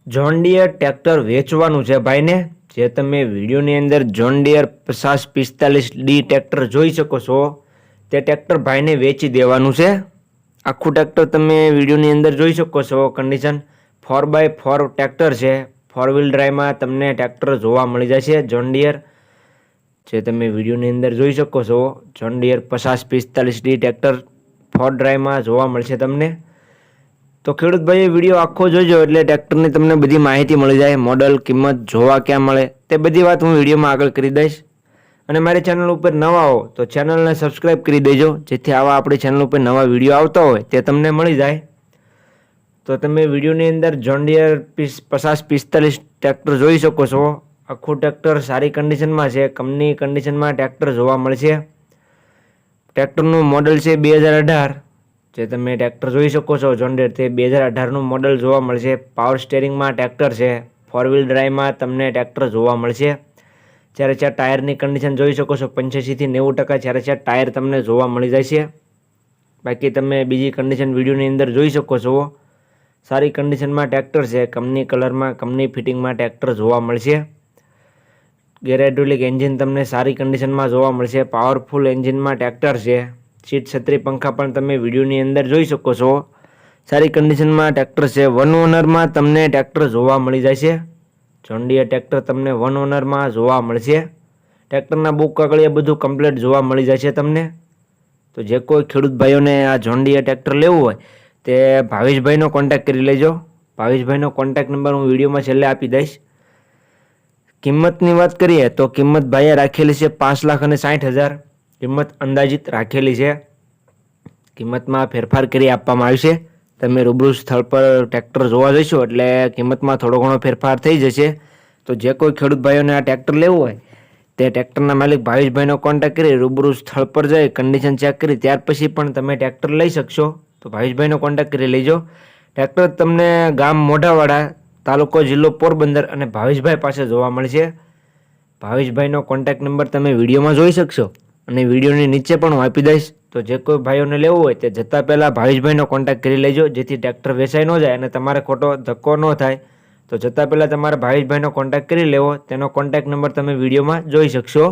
John dear tractor વેચવાનું છે ભાઈને. જે તમે વિડીયોની અંદર જોન ડિયર 5045D ટ્રેક્ટર જોઈ શકો છો તે ટ્રેક્ટર ભાઈને વેચી દેવાનું છે. આખું ટ્રેક્ટર તમે વિડીયોની અંદર જોઈ શકો છો. કન્ડિશન 4x4 ટ્રેક્ટર છે. 4 વ્હીલ ડ્રાઈવમાં તમને ટ્રેક્ટર જોવા મળી જશે જોન ડિયર. જે તમે વિડીયોની અંદર જોઈ શકો છો જોન ડિયર 5045D ટ્રેક્ટર 4 ડ્રાઈવમાં જોવા મળશે તમને. તો ખેડૂત ભાઈ વિડીયો આખો જોજો એટલે ટ્રેક્ટરની તમને બધી માહિતી મળી જાય. મોડલ, કિંમત, જોવા ક્યાં મળે તે બધી વાત હું વિડીયોમાં આગળ કરી દઈશ. અને મારી ચેનલ ઉપર નવા હો તો ચેનલને સબસ્ક્રાઈબ કરી દેજો, જેથી આવા આપણી ચેનલ ઉપર નવા વિડીયો આવતા હોય તે તમને મળી જાય. તો તમે વિડીયોની અંદર જોન ડિયર 5045 ટ્રેક્ટર જોઈ શકો છો. આખું ટ્રેક્ટર સારી કન્ડિશનમાં છે, કંપની કન્ડિશનમાં ટ્રેક્ટર જોવા મળશે. ટ્રેક્ટરનું મોડલ છે 2018. જે તમે ટ્રેક્ટર જોઈ શકો છો જોન ડિયર તે 2018નું મોડલ જોવા મળશે. પાવર સ્ટેરિંગમાં ટ્રેક્ટર છે. 4 વ્હીલ ડ્રાઈવમાં તમને ટ્રેક્ટર જોવા મળશે. ચારે ચાર ટાયરની કન્ડિશન જોઈ શકો છો. 85થી 90% ચારે ચાર ટાયર તમને જોવા મળી જાય છે. બાકી તમે બીજી કન્ડિશન વિડીયોની અંદર જોઈ શકો છો. સારી કન્ડિશનમાં ટ્રેક્ટર છે. કંપની કલરમાં, કંપની ફિટિંગમાં ટ્રેક્ટર જોવા મળશે. ગેર હાઇડ્રોલિક એન્જિન તમને સારી કન્ડિશનમાં જોવા મળશે. પાવરફુલ એન્જિનમાં ટ્રેક્ટર છે. સીટ, છત્રી, પંખા પણ તમે વિડીયોની અંદર જોઈ શકો છો. સારી કન્ડિશનમાં ટ્રેક્ટર છે. વન ઓનરમાં તમને ટ્રેક્ટર જોવા મળી જાય છે. જોન ડિયર ટ્રેક્ટર તમને વન ઓનરમાં જોવા મળશે. ટ્રેક્ટરના બુક કાગળિયા બધું કમ્પ્લીટ જોવા મળી જાય છે તમને. તો જે કોઈ ખેડૂત ભાઈઓને આ જોન ડિયર ટ્રેક્ટર લેવું હોય તે ભાવેશભાઈનો કોન્ટેક્ટ કરી લેજો. ભાવેશભાઈનો કોન્ટેક્ટ નંબર હું વિડીયોમાં છેલ્લે આપી દઈશ. કિંમતની વાત કરીએ તો કિંમત ભાઈએ રાખેલી છે 5,60,000. કિંમત અંદાજિત રાખેલી છે. કિંમતમાં ફેરફાર કરી આપવામાં આવશે. તમે રૂબરૂ સ્થળ પર ટ્રેક્ટર જોવા જશો એટલે કિંમતમાં થોડો ઘણો ફેરફાર થઈ જશે. તો જે કોઈ ખેડૂત ભાઈઓને આ ટ્રેક્ટર લેવું હોય તે ટ્રેક્ટરના માલિક ભાવેશભાઈનો કોન્ટેક્ટ કરી રૂબરૂ સ્થળ પર જઈ કન્ડિશન ચેક કરી ત્યાર પછી પણ તમે ટ્રેક્ટર લઈ શકશો. તો ભાવેશભાઈનો કોન્ટેક્ટ કરી લેજો. ટ્રેક્ટર તમને ગામ મોઢાવાડા, તાલુકો જિલ્લો પોરબંદર અને ભાવેશભાઈ પાસે જોવા મળશે. ભાવેશભાઈનો કોન્ટેક્ટ નંબર તમે વિડીયોમાં જોઈ શકશો અને વિડીયોની નીચે પણ હું આપી દઈશ. તો જે કોઈ ભાઈઓને લેવું હોય તે જતાં પહેલાં ભાવેશભાઈનો કોન્ટેક્ટ કરી લેજો, જેથી ટ્રેક્ટર વેચાઈ ન જાય અને તમારે ખોટો ધક્કો ન થાય. તો જતાં પહેલાં તમારે ભાવેશભાઈનો કોન્ટેક્ટ કરી લેવો. તેનો કોન્ટેક્ટ નંબર તમે વિડીયોમાં જોઈ શકશો.